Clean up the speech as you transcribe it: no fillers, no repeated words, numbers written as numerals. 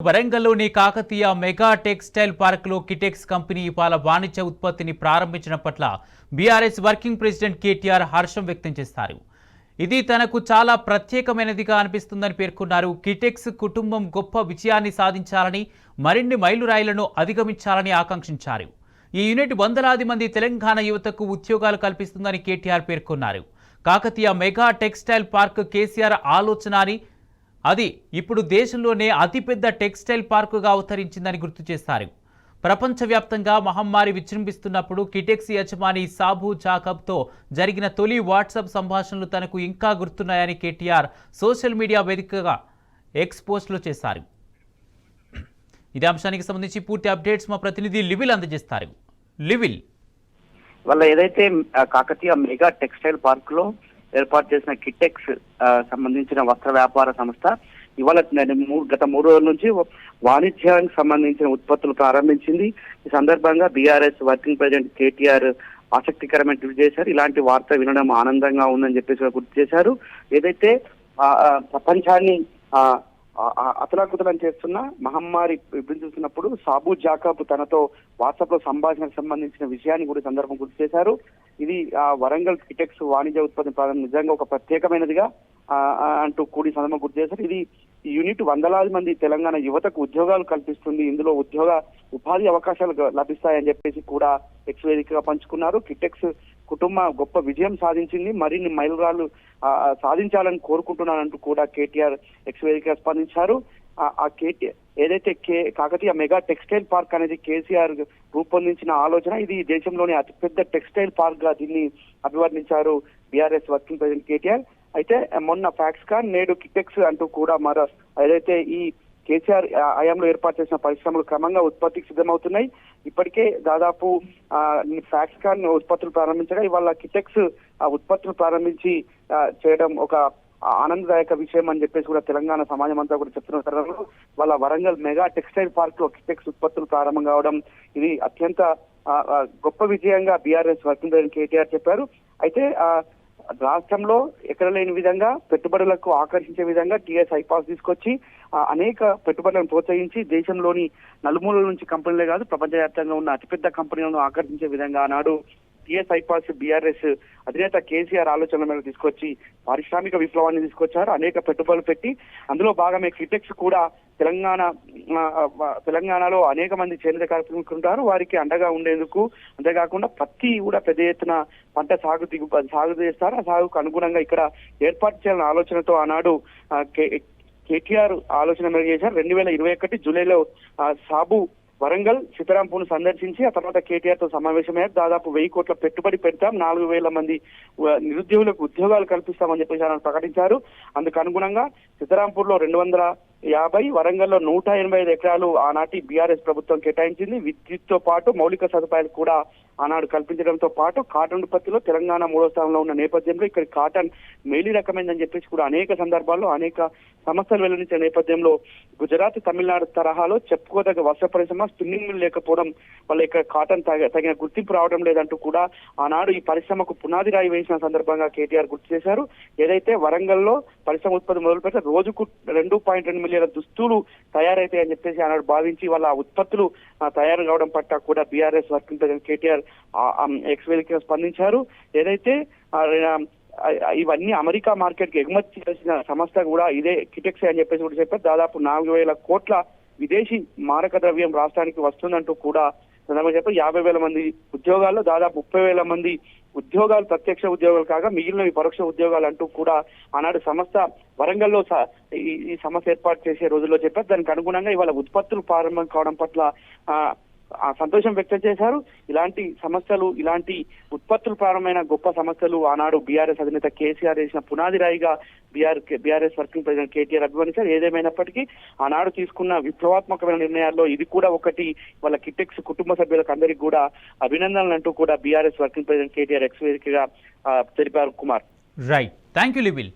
వరంగల్లోని Kakatiya mega textile పార్కులో Kitex company ఇవాళ వాణిజ్య ఉత్పత్తిని ప్రారంభించడం పట్ల బీఆర్ఎస్ వర్కింగ్ ప్రెసిడెంట్ కేటీఆర్ హర్షం వ్యక్తం చేశారు. ఇది తనకు చాలా ప్రత్యేకమైనదిగా అనిపిస్తుందని పేర్కొన్నారు. కిటెక్స్ కుటుంబం గొప్ప విజయాన్ని సాధించాలని, మరిన్ని మైలురాయిలను అధిగమించాలని ఆకాంక్షించారు. ఈ యూనిట్ వందలాది మంది తెలంగాణ యువతకు ఉద్యోగాలు కల్పిస్తుందని కేటీఆర్ పేర్కొన్నారు. Kakatiya mega textile park KCR ఆలోచన అని, అది ఇప్పుడు దేశంలోనే అతిపెద్ద టెక్స్టైల్ పార్కుగా అవతరించిందని గుర్తు చేశారు. ప్రపంచవ్యాప్తంగా మహమ్మారి విజృంభిస్తున్నప్పుడు కిటెక్స్ యజమాని సాబు జాకబ్తో జరిగిన తొలి వాట్సాప్ సంభాషణలు తనకు ఇంకా గుర్తున్నాయని కేటీఆర్ సోషల్ మీడియా వేదికగా ఎక్స్ పోస్టులు చేశారు. ఇదే అంశానికి సంబంధించి పూర్తి అప్డేట్స్ మా ప్రతినిధి లివిల్ అందజేస్తారు. లివిల్, వాళ్ళ ఏదైతే కాకతీయ మెగా టెక్స్టైల్ పార్క్ లో ఏర్పాటు చేసిన కిటెక్స్ సంబంధించిన వస్త్ర వ్యాపార సంస్థ ఇవాళ గత 3 రోజుల నుంచి వాణిజ్యానికి సంబంధించిన ఉత్పత్తులు ప్రారంభించింది. ఈ సందర్భంగా బీఆర్ఎస్ వర్కింగ్ ప్రెసిడెంట్ కేటీఆర్ ఆసక్తికరమైన ట్వీట్ చేశారు. ఇలాంటి వార్త వినడం ఆనందంగా ఉందని చెప్పేసి గుర్తు చేశారు. ఏదైతే ప్రపంచాన్ని అతలాకుతలం చేస్తున్న మహమ్మారి విభజిస్తున్నప్పుడు సాబు జాకబ్ తనతో వాట్సాప్ లో సంభాషణకు సంబంధించిన విషయాన్ని కూడా సందర్భం గుర్తు చేశారు. ఇది వరంగల్ కిటెక్స్ వాణిజ్య ఉత్పత్తి ప్రారంభం నిజంగా ఒక ప్రత్యేకమైనదిగా అంటూ కూడి సందర్భం గుర్తు చేశారు. ఇది యూనిట్ వందలాది మంది తెలంగాణ యువతకు ఉద్యోగాలు కల్పిస్తుంది. ఇందులో ఉపాధి అవకాశాలు లభిస్తాయని చెప్పేసి కూడా ఎక్స్ వేదికగా పంచుకున్నారు. కిటెక్స్ కుటుంబ గొప్ప విజయం సాధించింది, మరిన్ని మైలురాళ్లు సాధించాలని కోరుకుంటున్నానంటూ కూడా కేటీఆర్ ఎక్స్ వేదికగా స్పందించారు. ఏదైతే కాకతీయ మెగా టెక్స్టైల్ పార్క్ అనేది కేసీఆర్ రూపొందించిన ఆలోచన, ఇది దేశంలోని అతిపెద్ద టెక్స్టైల్ పార్క్ గా దీన్ని అభివర్ణించారు బీఆర్ఎస్ వర్కింగ్ ప్రెసిడెంట్ కేటీఆర్. అయితే మొన్న ఫ్యాక్స్కాన్ నేడు కిటెక్స్ అంటూ కూడా మరో ఏదైతే ఈ కేసీఆర్ హయాంలో ఏర్పాటు చేసిన పరిశ్రమలు క్రమంగా ఉత్పత్తికి సిద్ధమవుతున్నాయి. ఇప్పటికే దాదాపు ఫ్యాక్స్కాన్ ఉత్పత్తులు ప్రారంభించగా ఇవాళ కిటెక్స్ ఉత్పత్తులు ప్రారంభించి చేయడం ఒక ఆనందదాయక విషయం అని చెప్పేసి కూడా తెలంగాణ సమాజం అంతా కూడా చెప్తున్న తరుణంలో వాళ్ళ వరంగల్ మెగా టెక్స్టైల్ పార్క్ లో కిటెక్స్ ఉత్పత్తులు ప్రారంభం కావడం ఇది అత్యంత గొప్ప విజయంగా బీఆర్ఎస్ వర్కింగ్ ప్రెసిడెంట్ కేటీఆర్ చెప్పారు. అయితే రాష్ట్రంలో ఎక్కడ లేని విధంగా పెట్టుబడులకు ఆకర్షించే విధంగా టీఎస్ ఐపాస్ తీసుకొచ్చి అనేక పెట్టుబడులను ప్రోత్సహించి దేశంలోని నలుమూలల నుంచి కంపెనీలే కాదు ప్రపంచవ్యాప్తంగా ఉన్న అతిపెద్ద కంపెనీలను ఆకర్షించే విధంగా ఆనాడు టీఎస్ ఐపాస్ బీఆర్ఎస్ అధినేత కేసీఆర్ ఆలోచనల మీద తీసుకొచ్చి పారిశ్రామిక విప్లవాన్ని తీసుకొచ్చారు. అనేక పెట్టుబడులు పెట్టి అందులో భాగమే కిటెక్స్ కూడా తెలంగాణలో అనేక మంది చేనేత కార్మికులు ఉంటారు. వారికి అండగా ఉండేందుకు, అంతేకాకుండా పత్తి కూడా పెద్ద ఎత్తున పంట సాగు చేస్తారు. ఆ సాగుకు అనుగుణంగా ఇక్కడ ఏర్పాటు చేయాలన్న ఆలోచనతో ఆనాడు కేటీఆర్ ఆలోచన మేరకు చేశారు. 2021 జూలైలో సాబు వరంగల్ సీతారాంపూర్ను సందర్శించి ఆ తర్వాత కేటీఆర్ తో సమావేశమయ్యారు. దాదాపు 1000 కోట్ల పెట్టుబడి పెడతాం, 4000 మంది నిరుద్యోగులకు ఉద్యోగాలు కల్పిస్తామని చెప్పేసి ఆయన ప్రకటించారు. అందుకు అనుగుణంగా సీతారాంపూర్ లో 250, వరంగల్లో 185 ఎకరాలు ఆనాటి బీఆర్ఎస్ ప్రభుత్వం కేటాయించింది. విద్యుత్ తో పాటు మౌలిక సదుపాయాలు కూడా ఆనాడు కల్పించడంతో పాటు కాటన్ ఉత్పత్తిలో తెలంగాణ 3వ స్థానంలో ఉన్న నేపథ్యంలో ఇక్కడ కాటన్ మేలి రకమైందని చెప్పేసి కూడా అనేక సందర్భాల్లో అనేక సమస్యలు వెల్లడించిన నేపథ్యంలో గుజరాత్, తమిళనాడు తరహాలో చెప్పుకోదగ్గ వస్త్ర పరిశ్రమ, స్పిన్నింగ్ మిల్ లేకపోవడం వల్ల ఇక్కడ కాటన్ తగిన గుర్తింపు రావడం లేదంటూ కూడా ఆనాడు ఈ పరిశ్రమకు పునాది రాయి వేసిన సందర్భంగా కేటీఆర్ గుర్తు చేశారు. ఏదైతే వరంగల్లో పరిశ్రమ ఉత్పత్తి మొదలు పెడితే రోజుకు 2.2 మిలియన్ల దుస్తులు తయారైతాయని చెప్పేసి ఆనాడు భావించి వాళ్ళ ఉత్పత్తులు తయారు కావడం పట్ల కూడా BRS working president KTR X వేదికగా స్పందించారు. ఏదైతే ఇవన్నీ అమెరికా మార్కెట్ కి ఎగుమతి చేసిన సంస్థ కూడా ఇదే కిటెక్స్ అని చెప్పేసి కూడా చెప్పారు. దాదాపు 4000 కోట్ల విదేశీ మారక ద్రవ్యం రాష్ట్రానికి వస్తుందంటూ కూడా చెప్పారు. 50,000 మంది ఉద్యోగాల్లో దాదాపు 30,000 మంది ఉద్యోగాలు ప్రత్యక్ష ఉద్యోగాలు కాగా మిగిలినవి పరోక్ష ఉద్యోగాలు అంటూ కూడా ఆనాడు సంస్థ వరంగల్లో ఈ సంస్థ ఏర్పాటు చేసే రోజుల్లో చెప్పారు. దానికి అనుగుణంగా ఇవాళ ఉత్పత్తులు ప్రారంభం కావడం పట్ల సంతోషం వ్యక్తం చేశారు. ఇలాంటి సంస్థలు, ఇలాంటి ఉత్పత్తులు ప్రారంభమైన గొప్ప సంస్థలు ఆనాడు బీఆర్ఎస్ అధినేత కేసీఆర్ వేసిన పునాది రాయిగా బీఆర్ఎస్ వర్కింగ్ ప్రెసిడెంట్ కేటీఆర్ అభివర్ణించారు. ఏదేమైనప్పటికీ ఆనాడు తీసుకున్న విప్లవాత్మకమైన నిర్ణయాల్లో ఇది కూడా ఒకటి. వాళ్ళ కిటెక్స్ కుటుంబ సభ్యులకు అందరికీ కూడా అభినందనలు అంటూ కూడా BRS working president KTR X వేదికగా తెలిపారు. Kumar, right, thank you లిబిల్.